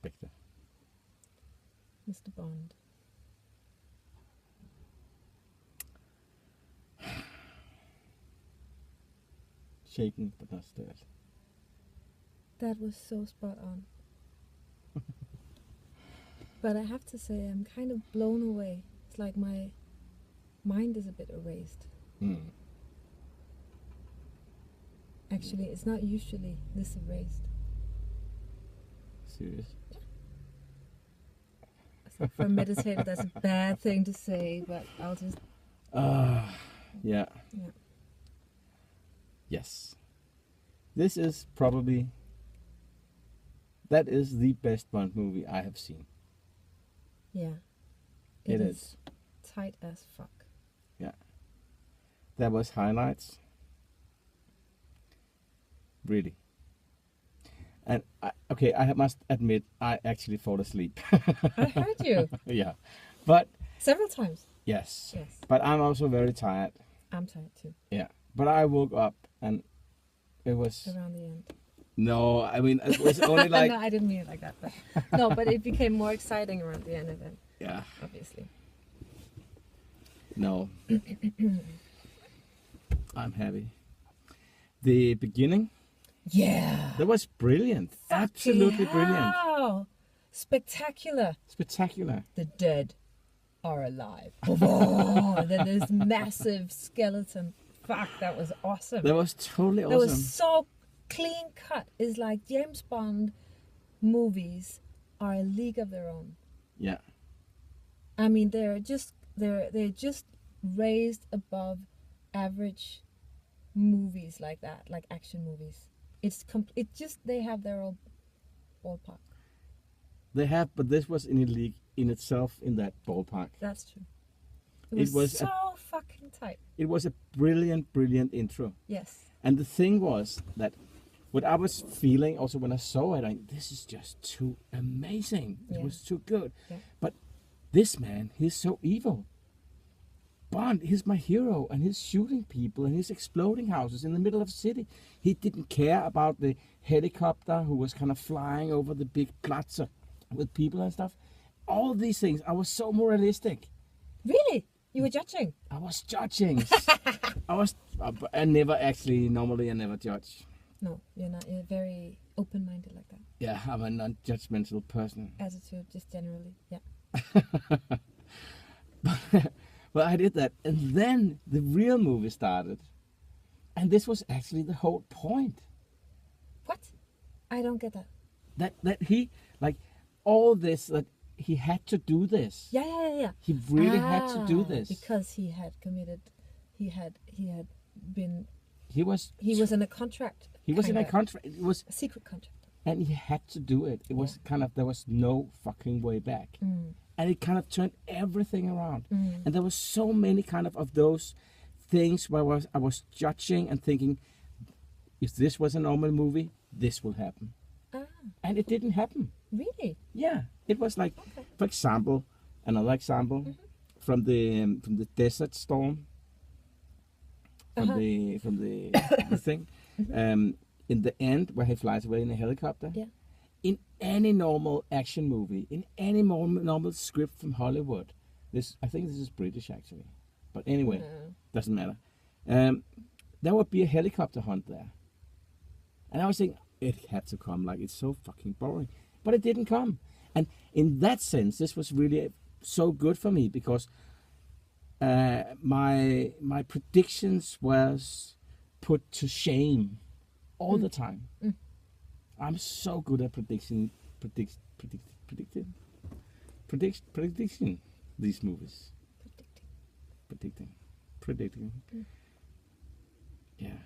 Spectre. Mr. Bond. Shaken but not stirred. That was so spot on. But I have to say, I'm kind of blown away. It's like my mind is a bit erased. Actually, it's not usually this erased. Serious? For a meditator, that's a bad thing to say, but I'll just... Yeah. Yeah. Yes. This is probably... That is the best Bond movie I have seen. Yeah. It is. Tight as fuck. Yeah. There was highlights. Really. And I must admit, I actually fall asleep. I heard you. Yeah. But... Several times. Yes. Yes. But I'm also very tired. I'm tired too. Yeah. But I woke up and it was... Around the end. No, I mean, it was only like... No, I didn't mean it like that. But no, but it became more exciting around the end of it. Yeah. Obviously. No. I'm happy. The beginning... Yeah. That was brilliant. Absolutely brilliant. Wow. Spectacular. Spectacular. The dead are alive. Oh, then this massive skeleton. Fuck, that was awesome. That was totally That awesome. was so clean cut. It's like James Bond movies are a league of their own. Yeah. I mean, they're just raised above average movies like that, like action movies. They have their own ballpark. They have, but this was in a league in itself in that ballpark. That's true. It was so fucking tight. It was a brilliant, brilliant intro. Yes. And the thing was that what I was feeling also when I saw it, this is just too amazing. It was too good. Yeah. But this man, he's so evil. Bond, he's my hero, and he's shooting people, and he's exploding houses in the middle of the city. He didn't care about the helicopter who was kind of flying over the big plaza with people and stuff. All these things, I was so moralistic. Really? You were judging? I was judging. I never judge. No, you're not. You're very open-minded like that. Yeah, I'm a non-judgmental person. Attitude, just generally, yeah. But I did that, and then the real movie started, and this was actually the whole point. What? I don't get that. That he like all this that he had to do this. Yeah. He really had to do this because he had committed. He had been. He was in a contract. He was in a contract. It was a secret contract, and he had to do it. It was kind of there was no fucking way back. And it kind of turned everything around. And there was so many kind of those things where I was judging and thinking, if this was a normal movie, this will happen. And it didn't happen. Really? Yeah. It was like, for example, another example from the Desert Storm. From the thing. In the end, where he flies away in a helicopter. Yeah. In any normal action movie, in any normal script from Hollywood, I think this is British actually, but anyway, doesn't matter. There would be a helicopter hunt there, and I was thinking it had to come. Like it's so fucking boring, but it didn't come. And in that sense, this was really so good for me because my predictions was put to shame all the time. I'm so good at predicting these movies. Predicting. Yeah.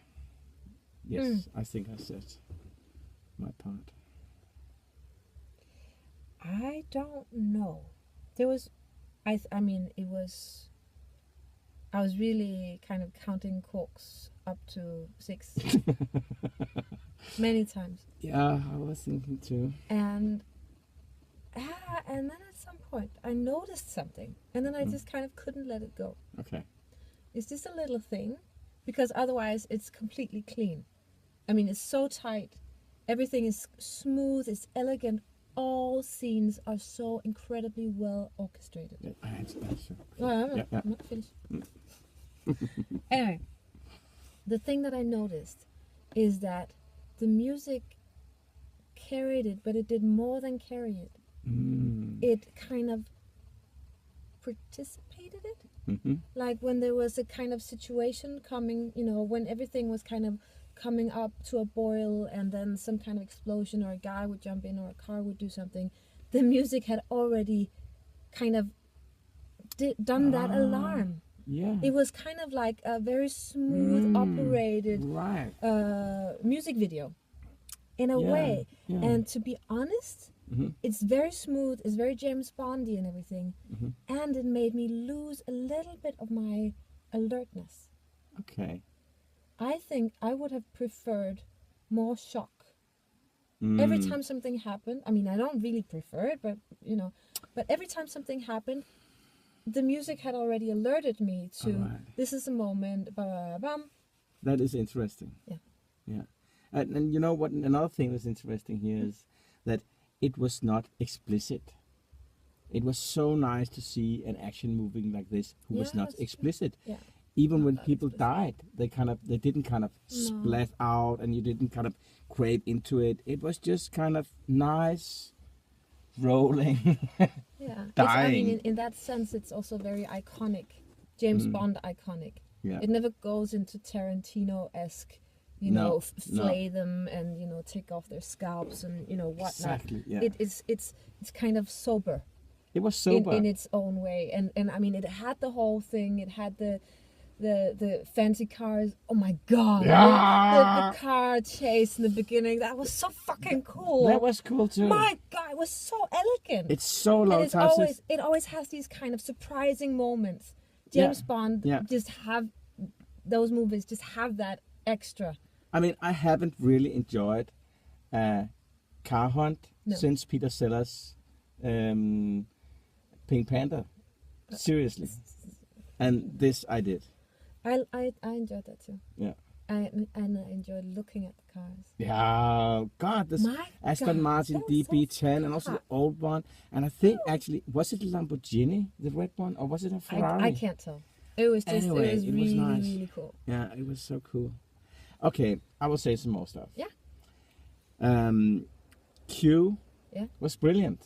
Yes, I think I said my part. I don't know. There was, I was really kind of counting corks up to 6. Many times. Yeah, I was thinking too. And then at some point I noticed something, and then I just kind of couldn't let it go. Okay. It's just a little thing, because otherwise it's completely clean. I mean, it's so tight. Everything is smooth. It's elegant all scenes are so incredibly well orchestrated. Yeah, that's true. I'm Yeah. not finished. Anyway, the thing that I noticed is that the music carried it, but it did more than carry it. It kind of participated it. Like when there was a kind of situation coming, when everything was kind of coming up to a boil, and then some kind of explosion, or a guy would jump in, or a car would do something, the music had already kind of done that alarm. Yeah. It was kind of like a very smooth operated Right. music video in a way. Yeah. And to be honest, it's very smooth, it's very James Bondy and everything, and it made me lose a little bit of my alertness. Okay. I think I would have preferred more shock. Every time something happened, I mean, I don't really prefer it, but every time something happened, the music had already alerted me to this is a moment. That is interesting. Yeah. And you know what? Another thing that's interesting here is that it was not explicit. It was so nice to see an action movie like this who was not explicit. Yeah. Even when people died, they didn't kind of splat out, and you didn't kind of crave into it. It was just kind of nice, rolling, Yeah. dying. In that sense, it's also very iconic, James Bond iconic. Yeah. It never goes into Tarantino-esque, flay them and take off their scalps and whatnot. Exactly. Yeah. It's kind of sober. It was sober in its own way, and I mean, it had the whole thing. It had the fancy cars. Oh my god! Yeah. The car chase in the beginning. That was so fucking cool. That was cool too. My god, it was so elegant. It's so long and time since. It always has these kind of surprising moments. James Bond just have those movies. Just have that extra. I mean, I haven't really enjoyed Car Hunt since Peter Sellers' Pink Panther. Seriously. And this I did. I enjoyed that too. Yeah. And I enjoyed looking at the cars. Yeah, God, this Aston Martin DB10 and also the old one. And I think actually, was it a Lamborghini, the red one, or was it a Ferrari? I can't tell. It was just, anyway, it was really, nice. really cool. Yeah, it was so cool. Okay, I will say some more stuff. Yeah. Q was brilliant.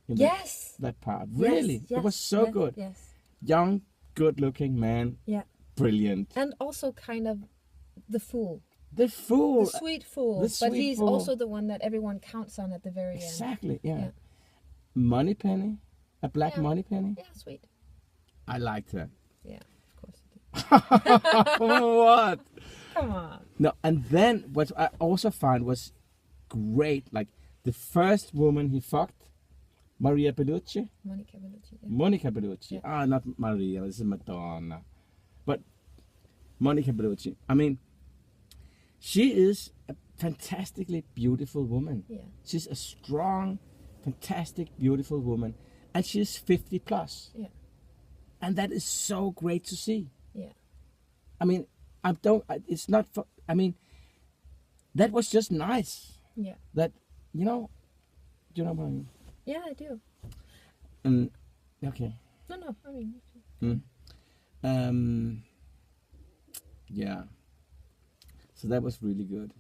Yes. That part. Really. Yes, it was so good. Yes. Young, good looking man. Yeah. Brilliant. And also kind of the fool. The fool. The sweet fool. But he's also the one that everyone counts on at the very end. Exactly, yeah. Moneypenny. A black Moneypenny. Yeah, sweet. I liked her. Yeah, of course you did. What? Come on. No, and then what I also found was great, like the first woman he fucked, Maria Bellucci. Monica Bellucci. Yeah. Monica Bellucci. Yeah. Ah, not Maria, this is Madonna. But Monica Bellucci. I mean, she is a fantastically beautiful woman. Yeah. She's a strong, fantastic, beautiful woman. And she's 50 plus. Yeah. And that is so great to see. Yeah. I mean, it's not for, I mean, that was just nice. Yeah. That, do you know what I mean? Yeah, I do. Okay. No, I mean. Yeah. So that was really good.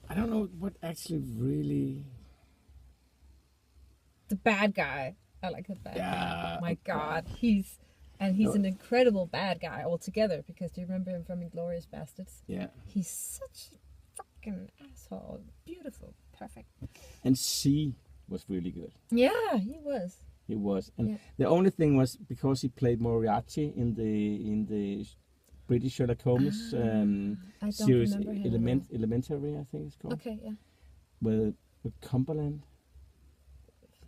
I don't know what actually really. The bad guy. I like the bad guy. Oh my God, he's an incredible bad guy altogether. Because do you remember him from *Inglourious Bastards*? Yeah. He's such a fucking asshole. Beautiful, perfect. And C was really good. Yeah, he was. He was, and the only thing was because he played Moriarty in the British Sherlock Holmes series Elementary, I think it's called. Okay, yeah. With Cumberland.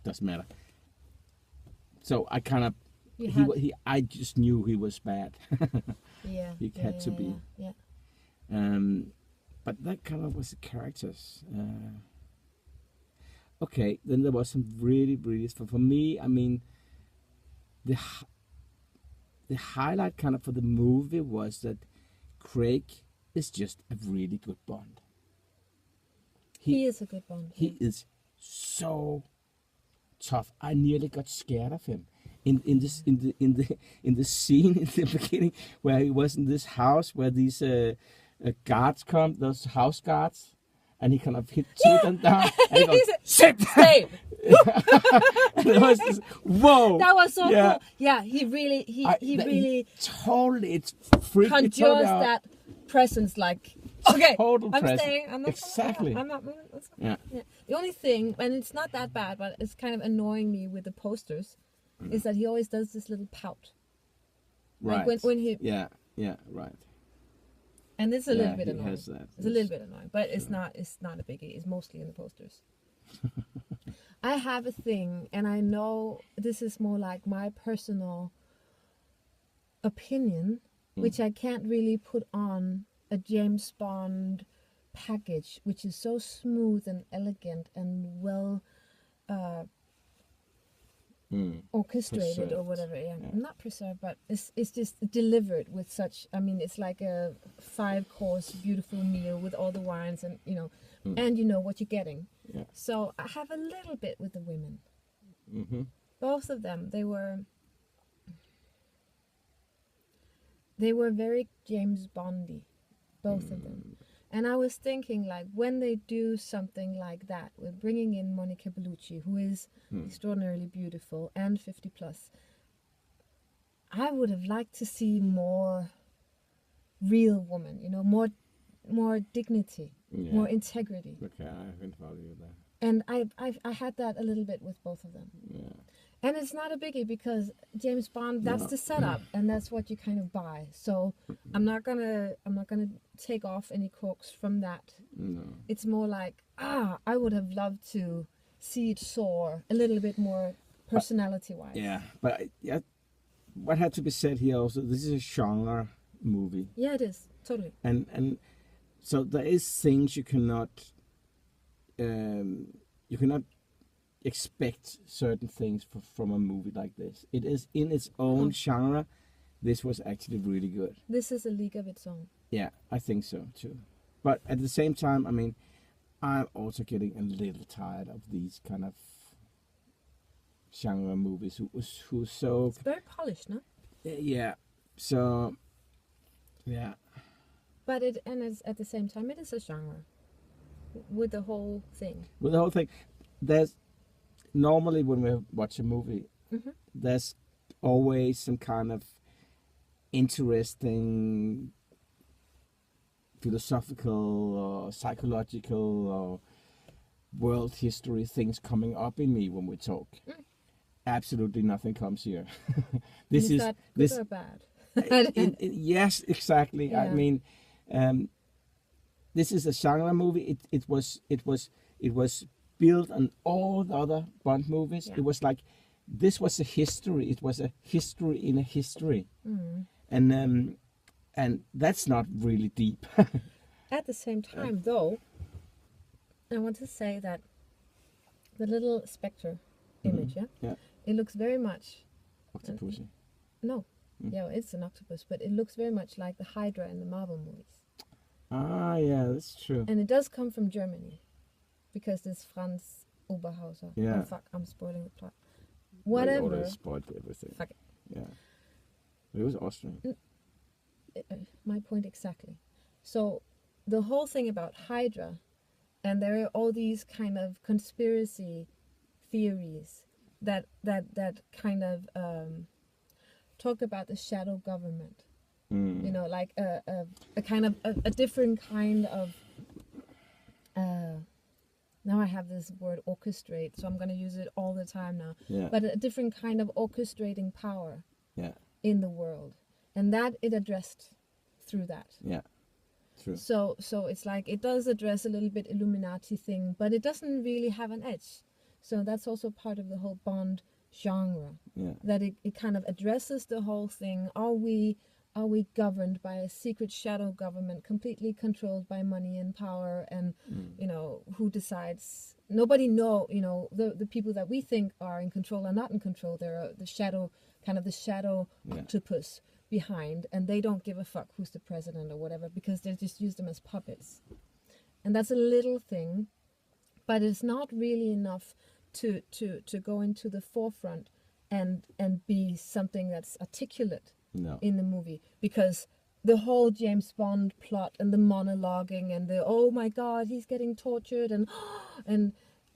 Doesn't matter. So I kind of I just knew he was bad. Yeah. He had to be. Yeah. But that kind of was the characters. Okay, then there was some really, really for me. I mean, the highlight kind of for the movie was that Craig is just a really good Bond. He is a good Bond. He is so tough. I nearly got scared of him. In the scene in the beginning where he was in this house where these guards come, those house guards, and he kind of hit two of them down, and he goes, "Sit!" Stay. And it was just, whoa. That was so cool. Yeah, he really totally, it's freaky. conjures that presence, like, okay, Total I'm presence. staying. I'm not Exactly. I'm not moving. Let's go. Yeah. The only thing, and it's not that bad, but it's kind of annoying me with the posters, is that he always does this little pout. Right. Like when he, Yeah, right. and it's a little bit he annoying. has that. It's a little bit annoying, but it's not a biggie. It's mostly in the posters. I have a thing, and I know this is more like my personal opinion, which I can't really put on a James Bond package, which is so smooth and elegant and well orchestrated Preserved. or whatever. Yeah, not preserved, but it's just delivered with such. I mean, it's like a 5-course beautiful meal with all the wines and and you know what you're getting. Yeah. So I have a little bit with the women. Mm-hmm. Both of them, they were very James Bondy, both of them. And I was thinking, like, when they do something like that, with bringing in Monica Bellucci, who is extraordinarily beautiful and 50 plus, I would have liked to see more real woman, more dignity, more integrity. Okay, I can follow you there. And I had that a little bit with both of them. Yeah. And it's not a biggie because James Bond, that's the setup, and that's what you kind of buy. So I'm not gonna take off any corks from that. No. It's more like, I would have loved to see it soar a little bit more personality-wise. Yeah, but what had to be said here also, this is a genre movie. Yeah, it is totally. And so there is things you cannot expect certain things from a movie like this. It is in its own genre. This was actually really good. This is a league of its own. Yeah, I think so too. But at the same time, I mean, I'm also getting a little tired of these kind of genre movies who so It's very polished, no? yeah. So yeah. But it's at the same time, it is a genre with the whole thing. With the whole thing, there's normally when we watch a movie, there's always some kind of interesting philosophical or psychological or world history things coming up in me when we talk. Absolutely nothing comes here. Is that good or bad? Yes, exactly. Yeah. I mean, this is a genre movie. It was built on all the other Bond movies. Yeah. It was like this was a history. It was a history in a history, and that's not really deep. At the same time, though, I want to say that the little Spectre image, Yeah. it looks very much. Octopussy. No, yeah, it's an octopus, but it looks very much like the Hydra in the Marvel movies. Ah, yeah, that's true. And it does come from Germany, because there's Franz Oberhauser. Yeah. Oh, fuck, I'm spoiling the plot. I Whatever. already spoiled everything. Fuck it. Yeah. It was Austrian. My point exactly. So the whole thing about Hydra, and there are all these kind of conspiracy theories that kind of talk about the shadow government. Like a kind of a different kind of. Now I have this word orchestrate, so I'm going to use it all the time now. Yeah. But a different kind of orchestrating power Yeah. in the world, and that it addressed through that. Yeah. True. So it's like it does address a little bit Illuminati thing, but it doesn't really have an edge. So that's also part of the whole Bond genre. Yeah. That it kind of addresses the whole thing. Are we governed by a secret shadow government completely controlled by money and power, and who decides? Nobody know, the people that we think are in control are not in control. They're the shadow octopus behind, and they don't give a fuck who's the president or whatever, because they just use them as puppets. And that's a little thing but it's not really enough to go into the forefront and be something that's articulate No. in the movie, because the whole James Bond plot and the monologuing and the oh my god he's getting tortured and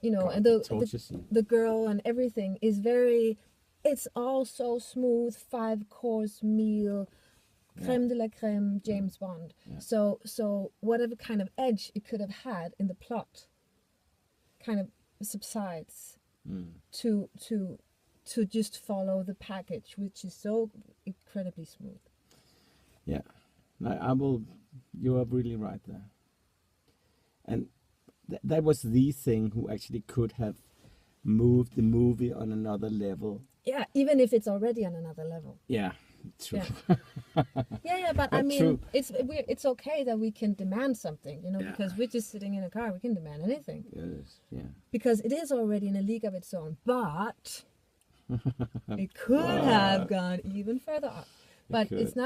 you know, God, and torture scene. the girl and everything is very, it's all so smooth, 5-course meal, creme de la creme James Bond. Yeah. So whatever kind of edge it could have had in the plot kind of subsides to just follow the package, which is so incredibly smooth. Yeah, I will. You are really right there. And that was the thing who actually could have moved the movie on another level. Yeah, even if it's already on another level. Yeah, true. Yeah, but I mean, true. it's okay that we can demand something, you know, Yeah. because we're just sitting in a car, we can demand anything. Yes, yeah. Because it is already in a league of its own, but it could have gone even further up. But it's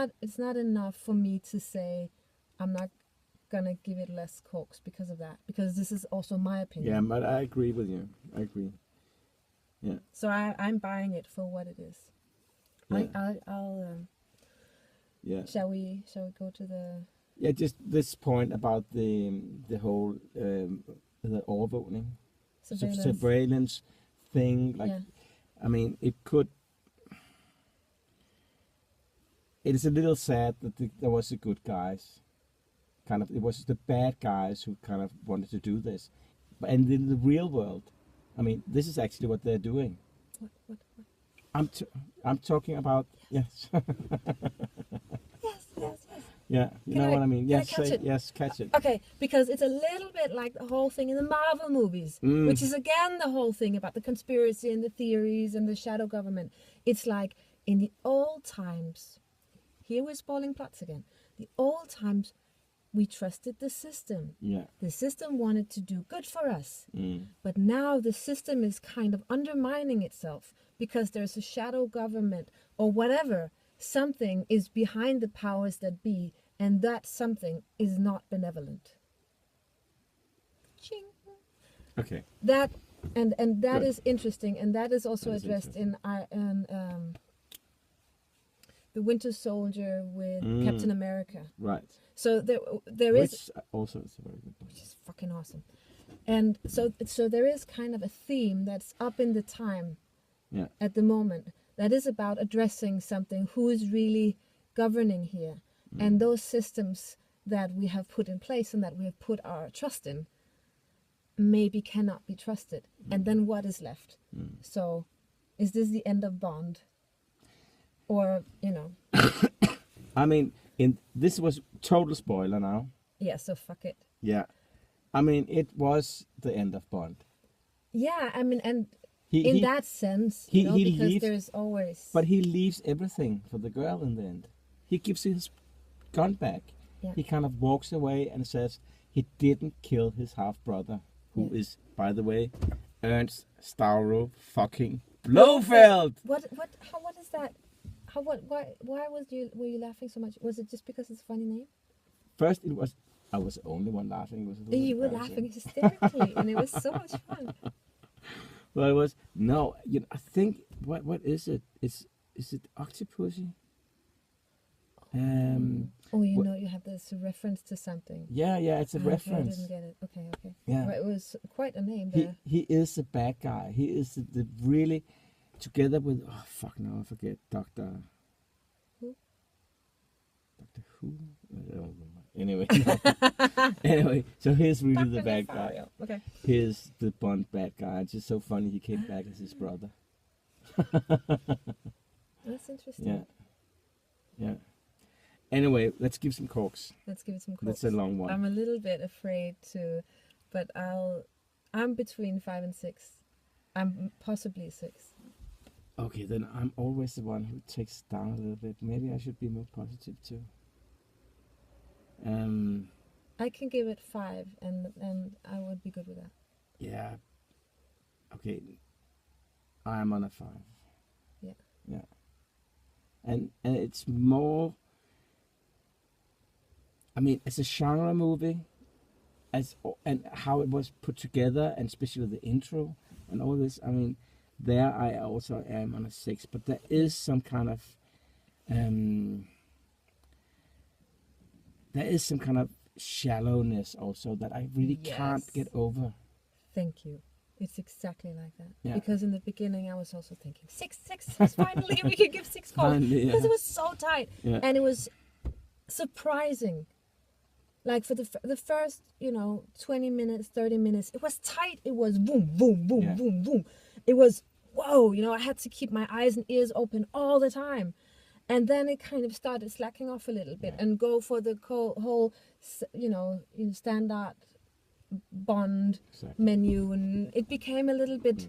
not enough for me to say I'm not gonna give it less Corks because of that, because this is also my opinion. Yeah, but I agree with you. I agree. Yeah. So I'm buying it for what it is. Yeah. I'll Yeah. Shall we go to the? Yeah, just this point about the whole the overwhelming surveillance thing. Like, Yeah. I mean, it could. It is a little sad that there was the good guys. Kind of, it was the bad guys who kind of wanted to do this, but and in the real world, I mean, this is actually what they're doing. What? I'm talking about yes. Yes. Yeah, you know what I mean. Yes, catch it? yes, catch it. Okay, because it's a little bit like the whole thing in the Marvel movies, which is again the whole thing about the conspiracy and the theories and the shadow government. It's like in the old times, here we're spoiling plots again. The old times, we trusted the system. Yeah. The system wanted to do good for us. But now the system is kind of undermining itself because there's a shadow government or whatever. Something is behind the powers that be, and that something is not benevolent. Ching. Okay. That and that Good. is interesting, and that is also That is addressed in the Winter Soldier with Captain America. Right. So there Which is also is a very good point. which is fucking awesome, and so there is kind of a theme that's up in the time Yeah. at the moment that is about addressing something, who is really governing here, and those systems that we have put in place and that we have put our trust in maybe cannot be trusted, and then what is left? So is this the end of Bond, or you know? I mean, this was total spoiler now. Yeah, so fuck it. Yeah. I mean, it was the end of Bond. Yeah, I mean, and He, in he- that sense, he- you know, he because leaves- there's always. But he leaves everything for the girl in the end. He gives his gun back. Yeah. He kind of walks away and says he didn't kill his half brother, who is, by the way, Ernst Stavro fucking Blofeld. What is that? Why were you laughing so much? Was it just because it's a funny name? First, I was the only one laughing. It was a little You were embarrassing. laughing hysterically, and it was so much fun. Well, it was no. You know, I think what is it? Is it Octopussy? Oh, you What- know, you have this reference to something. Yeah, it's a Okay, reference. I didn't get it. Okay. Yeah. Well, it was quite a name He there. he is the bad guy. He is the really together with I forget Doctor. Who? Doctor Who? I don't remember. Anyway, anyway, so he's really the bad guy. Nefario. Okay. He's the Bond bad guy. It's just so funny he came back as his brother. That's interesting. Yeah. Anyway, let's give some Corks. Let's give it some That's quotes. a long one. I'm a little bit afraid to, but I'm between 5 and 6. I'm possibly 6. Okay, then I'm always the one who takes down a little bit. Maybe I should be more positive too. I can give it 5, and I would be good with that. Yeah. Okay. I'm on a 5. Yeah. Yeah. And it's more. I mean, it's a genre movie. and how it was put together, and especially the intro and all this. I mean, there I also am on a 6, but there is some kind of shallowness also that I really can't get over. Thank you. It's exactly like that. Yeah. Because in the beginning I was also thinking, six, finally we can give 6 calls. Finally, because it was so tight. Yeah. And it was surprising. Like for the first, 20 minutes, 30 minutes, it was tight. It was boom, boom, boom, Yeah. boom, boom. It was, whoa, I had to keep my eyes and ears open all the time. And then it kind of started slacking off a little bit and go for the whole, standard Bond menu. And it became a little bit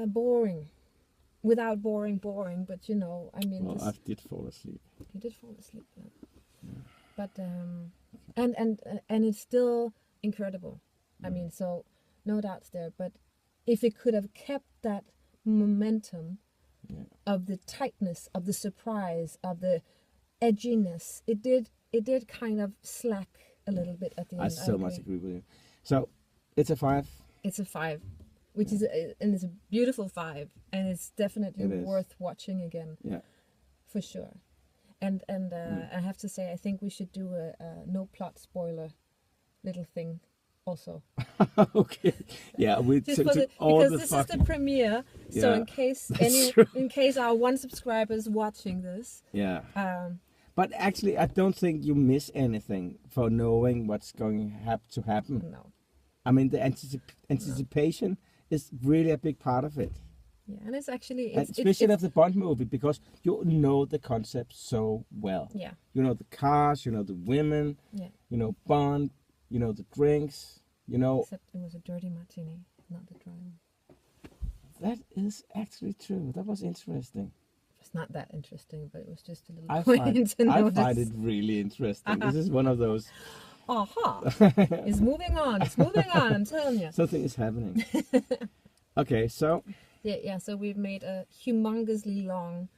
boring. Without boring, but I mean... Well, I did fall asleep. You did fall asleep, yeah. But and it's still incredible. I mean, so no doubts there. But if it could have kept that momentum of the tightness, of the surprise, of the edginess, it did kind of slack a little bit at the end. I so much agree with you. So it's a 5. It's a 5, which is and it's a beautiful 5, and it's definitely worth watching again. Yeah, for sure. And I have to say, I think we should do a no plot spoiler little thing also. Okay. Yeah, because this is the premiere. So in case our 1 subscriber is watching this. Yeah. But actually, I don't think you miss anything for knowing what's going to happen. No. I mean, the anticipation is really a big part of it. Yeah, and it's actually... especially of the Bond movie, because you know the concept so well. Yeah. You know the cars, you know the women, you know Bond, you know the drinks, Except it was a dirty martini, not the dry one. That is actually true. That was interesting. It's not that interesting, but it was just a little point to notice. I find it really interesting. This is one of those... Aha! It's moving on, I'm telling you. Something is happening. Okay, so... Yeah, so we've made a humongously long,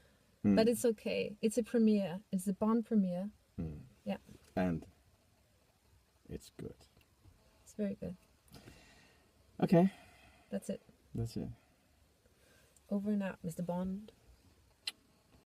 but it's okay. It's a premiere. It's the Bond premiere. Yeah. And it's good. It's very good. Okay. That's it. That's it. Over and out, Mr. Bond.